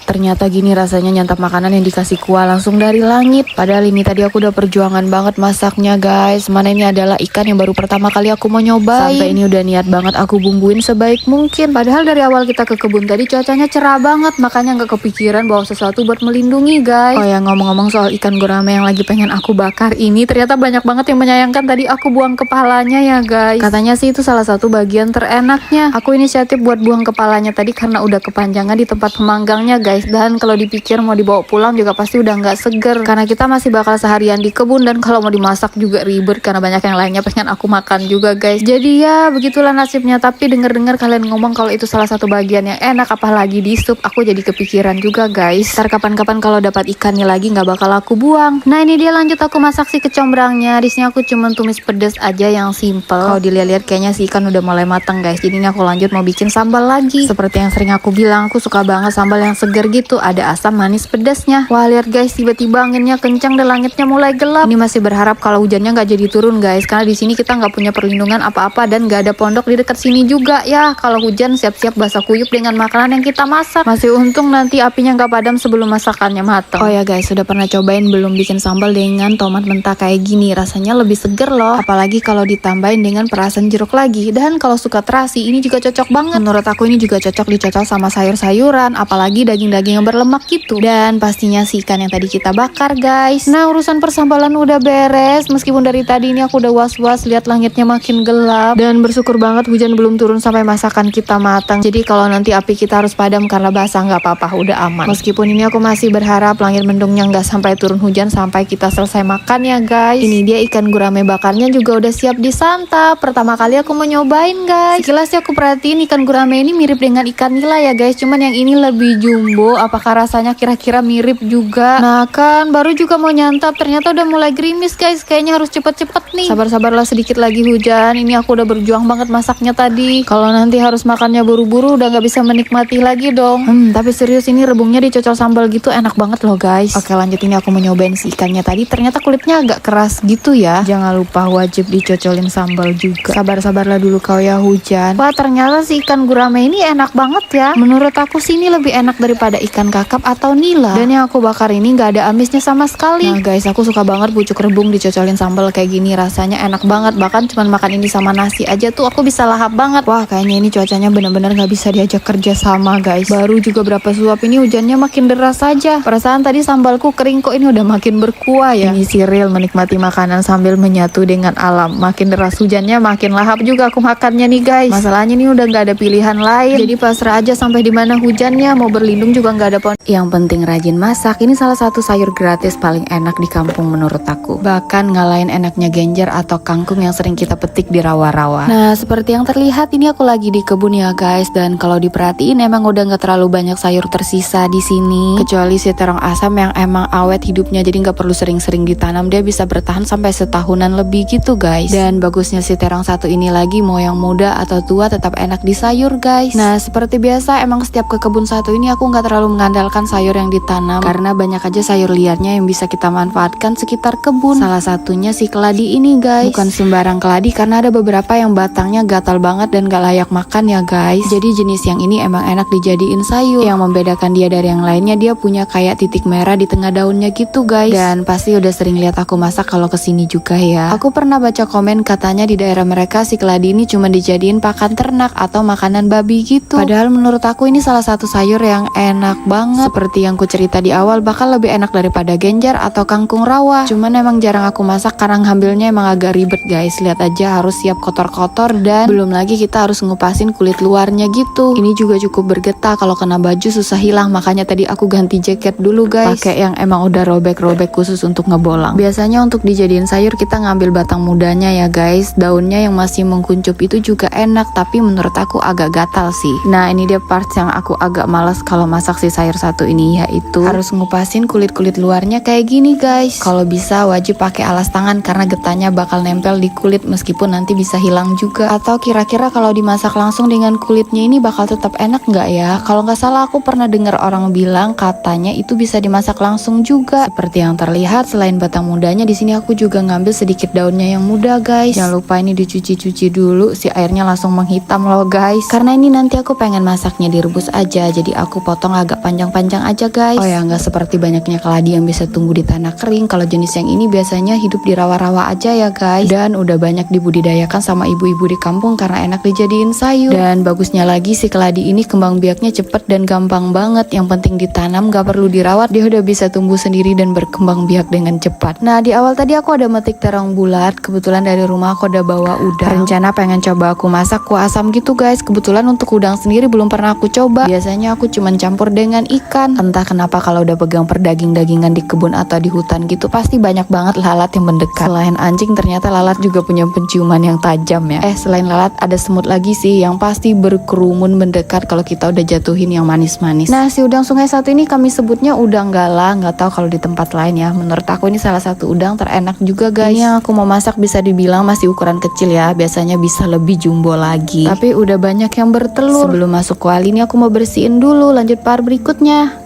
Ternyata gini rasanya nyantap makanan yang dikasih kuah langsung dari langit. Padahal ini tadi aku udah perjuangan banget masaknya guys. Mana ini adalah ikan yang baru pertama kali aku mau nyobain. Sampai ini udah niat banget aku bumbuin sebaik mungkin. Padahal dari awal kita ke kebun tadi cuacanya cerah banget. Makanya gak kepikiran bawa sesuatu buat melindungi guys. Oh ya, ngomong-ngomong soal ikan gurame yang lagi pengen aku bakar ini, ternyata banyak banget yang menyayangkan tadi aku buang kepalanya ya guys. Katanya sih itu salah satu bagian terenaknya. Aku inisiatif buat buang kepalanya tadi karena udah kepanjangan di tempat pemanggangnya guys. Dan kalau dipikir mau dibawa pulang juga pasti udah nggak seger karena kita masih bakal seharian di kebun, dan kalau mau dimasak juga ribet karena banyak yang lainnya pengen aku makan juga guys. Jadi ya begitulah nasibnya. Tapi denger-dengar kalian ngomong kalau itu salah satu bagian yang enak, apalagi di sup, aku jadi kepikiran juga guys. Ntar kapan-kapan kalau dapat ikannya lagi nggak bakal aku buang. Nah ini dia lanjut aku masak si kecombrangnya. Di sini aku cuma tumis pedas aja yang simple. Kalau dilihat-lihat kayaknya si ikan udah mulai matang guys. Jadi ini aku lanjut mau bikin sambal lagi. Seperti yang sering aku bilang, aku suka banget sambal yang segar gitu, ada asam manis pedasnya. Wah lihat guys, tiba-tiba anginnya kencang dan langitnya mulai gelap. Ini masih berharap kalau hujannya nggak jadi turun guys, karena di sini kita nggak punya perlindungan apa-apa dan nggak ada pondok di dekat sini juga ya. Kalau hujan siap-siap basah kuyup dengan makanan yang kita masak. Masih untung nanti apinya nggak padam sebelum masakannya matang. Oh ya guys, sudah pernah cobain belum bikin sambal dengan tomat mentah kayak gini? Rasanya lebih seger loh, apalagi kalau ditambahin dengan perasan jeruk lagi. Dan kalau suka terasi, ini juga cocok banget. Menurut aku ini juga cocok dicocol sama sayur-sayuran, apalagi daging-daging yang berlemak gitu. Dan pastinya si ikan yang tadi kita bakar guys. Nah urusan persambalan udah beres. Meskipun dari tadi ini aku udah was-was lihat langitnya makin gelap, dan bersyukur banget hujan belum turun sampai masakan kita matang. Jadi kalau nanti api kita harus padam karena basah nggak apa-apa, udah aman. Meskipun ini aku masih berharap langit mendungnya nggak sampai turun hujan sampai kita selesai makan ya guys. Ini dia ikan gurame bakarnya juga udah siap disantap. Pertama kali aku mau nyobain guys. Sekilas sih aku perhatiin ikan gurame ini mirip dengan ikan nila ya guys, cuman yang ini lebih jumbo. Apakah rasanya kira-kira mirip juga? Nah kan baru juga mau nyantap ternyata udah mulai gerimis guys. Kayaknya harus cepet-cepet nih. Sabar-sabarlah, sedikit lagi hujan. Ini aku udah berjuang banget masaknya tadi. Kalau nanti harus makannya buru-buru udah nggak bisa menikmati lagi dong. Tapi serius ini rebungnya dicocol sambal gitu enak banget loh guys. Oke lanjut, ini aku mau nyobain si ikannya tadi. Ternyata kulitnya agak keras gitu ya. Jangan lupa wajib dicocolin sambal juga. Sabar-sabarlah dulu kau ya hujan. Wah ternyata si ikan gurame ini enak banget ya. Menurut aku sih ini lebih enak daripada ikan kakap atau nila. Dan yang aku bakar ini nggak ada amisnya sama sekali. Nah guys, aku suka banget pucuk rebung dicocolin sambal kayak gini. Rasanya enak banget. Bahkan cuman makan ini sama nasi aja tuh aku bisa lahap banget. Wah kayaknya ini cuacanya bener-bener nggak bisa diajak kerja sama guys. Baru juga berapa suap ini hujannya makin deras saja. Perasaan tadi sambalku kering, kok ini udah makin berkuah ya. Ini si real menikmati makanan sambil menyatu dengan alam. Makin deras hujannya makin lahap juga aku makannya nih guys. Masalahnya nih udah nggak ada pilihan lain. Jadi pasrah aja sampai dimana hujannya. Mau berlindung juga nggak ada pohon. Yang penting rajin masak. Ini salah satu sayur gratis paling enak di kampung menurut aku. Bahkan ngalahin enaknya genjer atau kangkung yang sering kita petik di rawa-rawa. Nah seperti yang terlihat ini aku lagi di kebun ya guys. Dan kalau diperhatiin emang udah nggak terlalu banyak sayur tersisa di sini. Kecuali si terong asam yang emang awet hidupnya, jadi nggak perlu sering-sering ditanam. Dia bisa bertahan sampai setahunan lebih gitu guys. Dan bagusnya si terong satu ini lagi, mau yang muda atau tua tetap enak di sayur guys. Nah seperti biasa emang setiap ke kebun satu ini aku nggak terlalu mengandalkan sayur yang ditanam, karena banyak aja sayur liarnya yang bisa kita manfaatkan sekitar kebun. Salah satunya si keladi ini guys. Bukan sembarang keladi karena ada beberapa yang batangnya gatal banget dan gak layak makan ya guys. Jadi jenis yang ini emang enak dijadiin sayur. Yang membedakan dia dari yang lainnya, dia punya kayak titik merah di tengah daunnya gitu guys. Dan pasti udah sering lihat aku masak kalau kesini juga ya. Aku pernah baca komen katanya di daerah mereka si keladi ini cuma dijadiin pakan ternak atau makanan babi gitu. Padahal menurut aku ini salah satu sayur yang enak banget. Seperti yang ku cerita di awal, bakal lebih enak daripada genjer atau kangkung rawa. Cuman emang jarang aku masak karena ngambilnya emang agak ribet guys. Lihat aja harus siap kotor-kotor, dan belum lagi kita harus ngupasin kulit luarnya gitu. Ini juga cukup bergetah, kalau kena baju susah hilang. Makanya tadi aku ganti jaket dulu guys, pakai yang emang udah robek-robek khusus untuk ngebolang. Biasanya untuk dijadiin sayur kita ngambil batang mudanya ya guys. Daunnya yang masih mengkuncup itu juga enak, tapi menurut aku agak gatal sih. Nah ini dia parts yang aku agak males kalau masak si sayur satu ini, yaitu harus ngupasin kulit-kulit luarnya kayak gini guys. Kalau bisa wajib pakai alas tangan karena getahnya bakal nempel di kulit, meskipun nanti bisa hilang juga. Atau kira-kira kalau dimasak langsung dengan kulitnya ini bakal tetap enak nggak ya? Kalau nggak salah aku pernah dengar orang bilang katanya itu bisa dimasak langsung juga. Seperti yang terlihat, selain batang mudanya di sini aku juga ngambil sedikit daunnya yang muda guys. Jangan lupa ini dicuci-cuci dulu, si airnya langsung menghitam loh guys. Karena ini nanti aku pengen masaknya direbus aja, jadi aku potong potong agak panjang-panjang aja guys. Oh ya, nggak seperti banyaknya keladi yang bisa tumbuh di tanah kering. Kalau jenis yang ini biasanya hidup di rawa-rawa aja ya guys. Dan udah banyak dibudidayakan sama ibu-ibu di kampung karena enak dijadiin sayur. Dan bagusnya lagi si keladi ini kembang biaknya cepet dan gampang banget. Yang penting ditanam, gak perlu dirawat, dia udah bisa tumbuh sendiri dan berkembang biak dengan cepat. Nah, di awal tadi aku ada metik terong bulat. Kebetulan dari rumah aku udah bawa udang. Rencana pengen coba aku masak kuah asam gitu guys. Kebetulan untuk udang sendiri belum pernah aku coba. Biasanya aku cuman campur dengan ikan. Entah kenapa kalau udah pegang perdaging-dagingan di kebun atau di hutan gitu pasti banyak banget lalat yang mendekat. Selain anjing ternyata lalat juga punya penciuman yang tajam ya. Selain lalat ada semut lagi sih yang pasti berkerumun mendekat kalau kita udah jatuhin yang manis-manis. Nah, si udang sungai satu ini kami sebutnya udang galang. Nggak tahu kalau di tempat lain ya. Menurut aku ini salah satu udang terenak juga guys. Ini yang aku mau masak bisa dibilang masih ukuran kecil ya. Biasanya bisa lebih jumbo lagi. Tapi udah banyak yang bertelur. Sebelum masuk kuali ini aku mau bersihin dulu. Lanjut part berikutnya.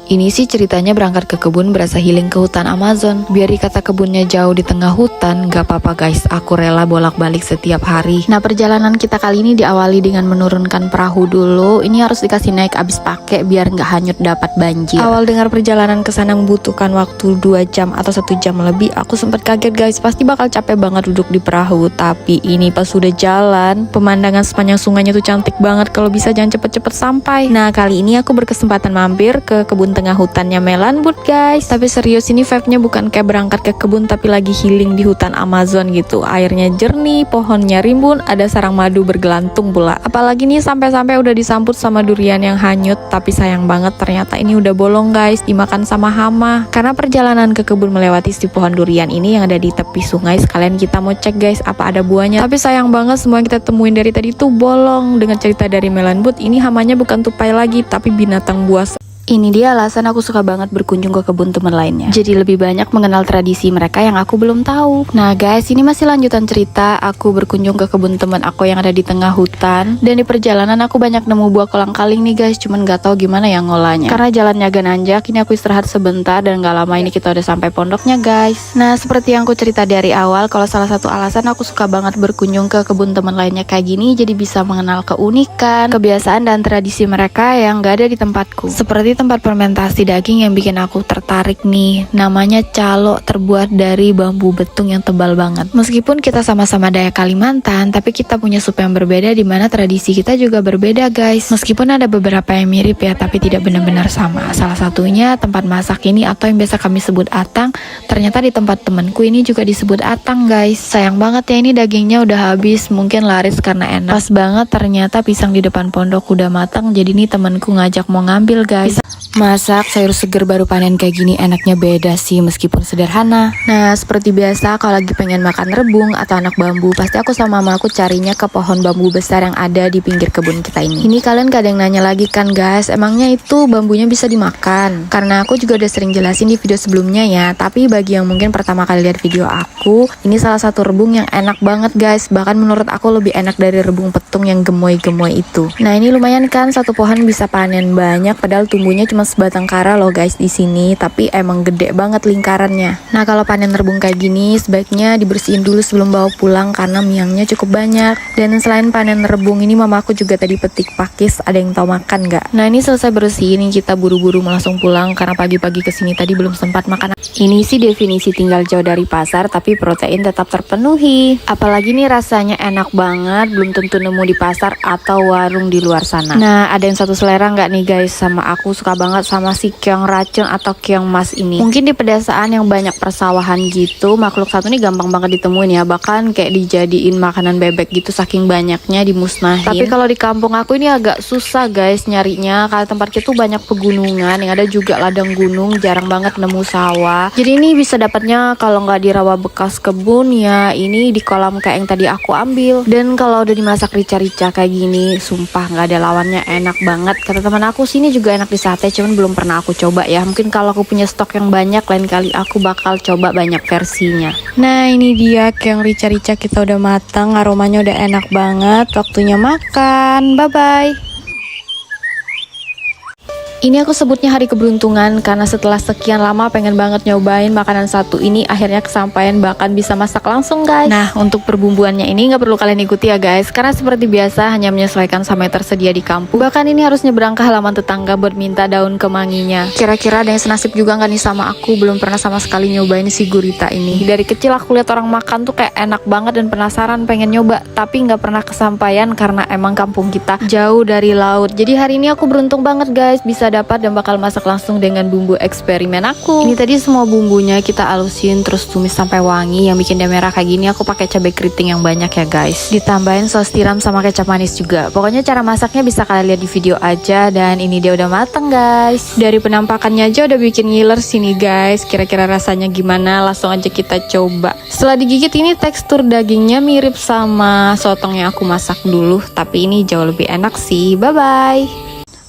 Ini sih ceritanya berangkat ke kebun berasa healing ke hutan Amazon. Biar dikata kebunnya jauh di tengah hutan, gak apa-apa guys, aku rela bolak-balik setiap hari. Nah, perjalanan kita kali ini diawali dengan menurunkan perahu dulu. Ini harus dikasih naik abis pakai biar gak hanyut dapat banjir. Awal dengar perjalanan ke sana membutuhkan waktu 2 jam atau 1 jam lebih, aku sempat kaget guys, pasti bakal capek banget duduk di perahu. Tapi ini pas sudah jalan, pemandangan sepanjang sungainya tuh cantik banget. Kalau bisa jangan cepet-cepet sampai. Nah, kali ini aku berkesempatan mampir ke kebun tengah hutannya Melanbut guys. Tapi serius ini vibe-nya bukan kayak berangkat ke kebun tapi lagi healing di hutan Amazon gitu. Airnya jernih, pohonnya rimbun, ada sarang madu bergelantung pula. Apalagi nih sampai-sampai udah disambut sama durian yang hanyut. Tapi sayang banget ternyata ini udah bolong guys, dimakan sama hama. Karena perjalanan ke kebun melewati si pohon durian ini yang ada di tepi sungai, sekalian kita mau cek guys apa ada buahnya. Tapi sayang banget semua yang kita temuin dari tadi tuh bolong. Dengan cerita dari Melanbut, ini hamanya bukan tupai lagi tapi binatang buas. Ini dia alasan aku suka banget berkunjung ke kebun teman lainnya. Jadi lebih banyak mengenal tradisi mereka yang aku belum tahu. Nah guys, ini masih lanjutan cerita. Aku berkunjung ke kebun teman aku yang ada di tengah hutan. Dan di perjalanan aku banyak nemu buah kolang-kaling nih guys. Cuman gak tahu gimana ya ngolahnya. Karena jalannya agak nanjak, ini aku istirahat sebentar. Dan gak lama ini kita udah sampai pondoknya guys. Nah seperti yang aku cerita dari awal, kalau salah satu alasan aku suka banget berkunjung ke kebun teman lainnya kayak gini, jadi bisa mengenal keunikan, kebiasaan dan tradisi mereka yang gak ada di tempatku. Seperti tempat fermentasi daging yang bikin aku tertarik nih. Namanya calo, terbuat dari bambu betung yang tebal banget. Meskipun kita sama-sama Dayak Kalimantan, tapi kita punya sup yang berbeda di mana tradisi kita juga berbeda guys. Meskipun ada beberapa yang mirip ya, tapi tidak benar-benar sama. Salah satunya tempat masak ini atau yang biasa kami sebut atang. Ternyata di tempat temenku ini juga disebut atang guys. Sayang banget ya ini dagingnya udah habis, mungkin laris karena enak. Pas banget ternyata pisang di depan pondok udah matang, jadi nih temenku ngajak mau ngambil guys. Masak sayur seger baru panen kayak gini enaknya beda sih meskipun sederhana. Nah seperti biasa kalau lagi pengen makan rebung atau anak bambu, pasti aku sama mamaku carinya ke pohon bambu besar yang ada di pinggir kebun kita ini. Ini kalian kadang nanya lagi kan guys, emangnya itu bambunya bisa dimakan? Karena aku juga udah sering jelasin di video sebelumnya ya. Tapi bagi yang mungkin pertama kali lihat video aku, ini salah satu rebung yang enak banget guys. Bahkan menurut aku lebih enak dari rebung petung yang gemoy-gemoy itu. Nah ini lumayan kan, satu pohon bisa panen banyak padahal tumbuhnya cuma sebatang kara loh guys di sini, tapi emang gede banget lingkarannya. Nah kalau panen rebung kayak gini sebaiknya dibersihin dulu sebelum bawa pulang karena miangnya cukup banyak. Dan selain panen rebung ini mamaku juga tadi petik pakis, ada yang tahu makan nggak? Nah ini selesai bersihin kita buru-buru langsung pulang karena pagi-pagi kesini tadi belum sempat makan. Ini sih definisi tinggal jauh dari pasar tapi protein tetap terpenuhi. Apalagi nih rasanya enak banget, belum tentu nemu di pasar atau warung di luar sana. Nah ada yang satu selera nggak nih guys sama aku, suka banget sama si keong racun atau keong mas ini. Mungkin di pedesaan yang banyak persawahan gitu, makhluk satu ini gampang banget ditemuin ya, bahkan kayak dijadiin makanan bebek gitu saking banyaknya dimusnahin. Tapi kalau di kampung aku ini agak susah guys nyarinya, karena tempatnya tuh banyak pegunungan, yang ada juga ladang gunung, jarang banget nemu sawah. Jadi ini bisa dapatnya kalau nggak di rawa bekas kebun ya, ini di kolam kayak yang tadi aku ambil. Dan kalau udah dimasak rica-rica kayak gini, sumpah nggak ada lawannya, enak banget. Kata teman aku sini juga enak di sate, cuman belum pernah aku coba ya. Mungkin kalau aku punya stok yang banyak, lain kali aku bakal coba banyak versinya. Nah ini dia keong rica-rica kita udah matang, aromanya udah enak banget. Waktunya makan, bye bye. Ini aku sebutnya hari keberuntungan karena setelah sekian lama pengen banget nyobain makanan satu ini, akhirnya kesampaian bahkan bisa masak langsung guys. Nah, untuk perbumbuannya ini nggak perlu kalian ikuti ya guys, karena seperti biasa hanya menyesuaikan sama yang tersedia di kampung. Bahkan ini harus nyebrang ke halaman tetangga buat minta daun kemanginya. Kira-kira ada yang senasib juga nggak nih sama aku? Belum pernah sama sekali nyobain si gurita ini. Dari kecil aku lihat orang makan tuh kayak enak banget dan penasaran pengen nyoba, tapi nggak pernah kesampaian karena emang kampung kita jauh dari laut. Jadi hari ini aku beruntung banget guys bisa dapat dan bakal masak langsung dengan bumbu eksperimen aku. Ini tadi semua bumbunya kita alusin terus tumis sampai wangi. Yang bikin dia merah kayak gini aku pakai cabai keriting yang banyak ya guys. Ditambahin saus tiram sama kecap manis juga. Pokoknya cara masaknya bisa kalian lihat di video aja, dan ini dia udah mateng guys. Dari penampakannya aja udah bikin ngiler sini guys. Kira-kira rasanya gimana? Langsung aja kita coba. Setelah digigit ini tekstur dagingnya mirip sama sotong yang aku masak dulu, tapi ini jauh lebih enak sih. Bye bye.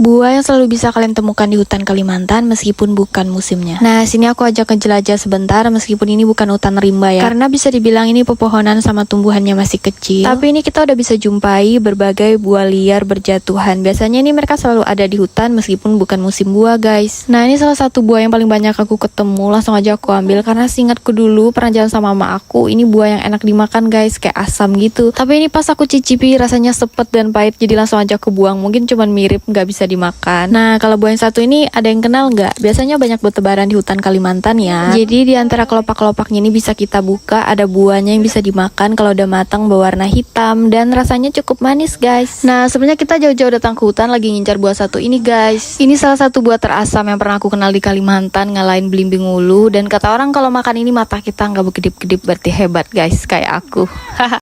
Buah yang selalu bisa kalian temukan di hutan Kalimantan meskipun bukan musimnya. Nah, sini aku ajak ngejelajah sebentar meskipun ini bukan hutan rimba ya. Karena bisa dibilang ini pepohonan sama tumbuhannya masih kecil. Tapi ini kita udah bisa jumpai berbagai buah liar berjatuhan. Biasanya ini mereka selalu ada di hutan meskipun bukan musim buah guys. Nah, ini salah satu buah yang paling banyak aku ketemu. Langsung aja aku ambil karena seingatku dulu pernah jalan sama mama aku. Ini buah yang enak dimakan guys, kayak asam gitu. Tapi ini pas aku cicipi rasanya sepet dan pahit, jadi langsung aja kebuang. Mungkin cuman mirip, nggak bisa dimakan. Nah, kalau buah yang satu ini ada yang kenal nggak? Biasanya banyak bertebaran di hutan Kalimantan ya. Jadi di antara kelopak-kelopaknya ini bisa kita buka, ada buahnya yang bisa dimakan kalau udah matang berwarna hitam dan rasanya cukup manis guys. Nah, sebenarnya kita jauh-jauh datang ke hutan lagi ngincar buah satu ini guys. Ini salah satu buah terasam yang pernah aku kenal di Kalimantan, ngalahin belimbing ulu, dan kata orang kalau makan ini mata kita nggak berkedip-kedip berarti hebat guys kayak aku.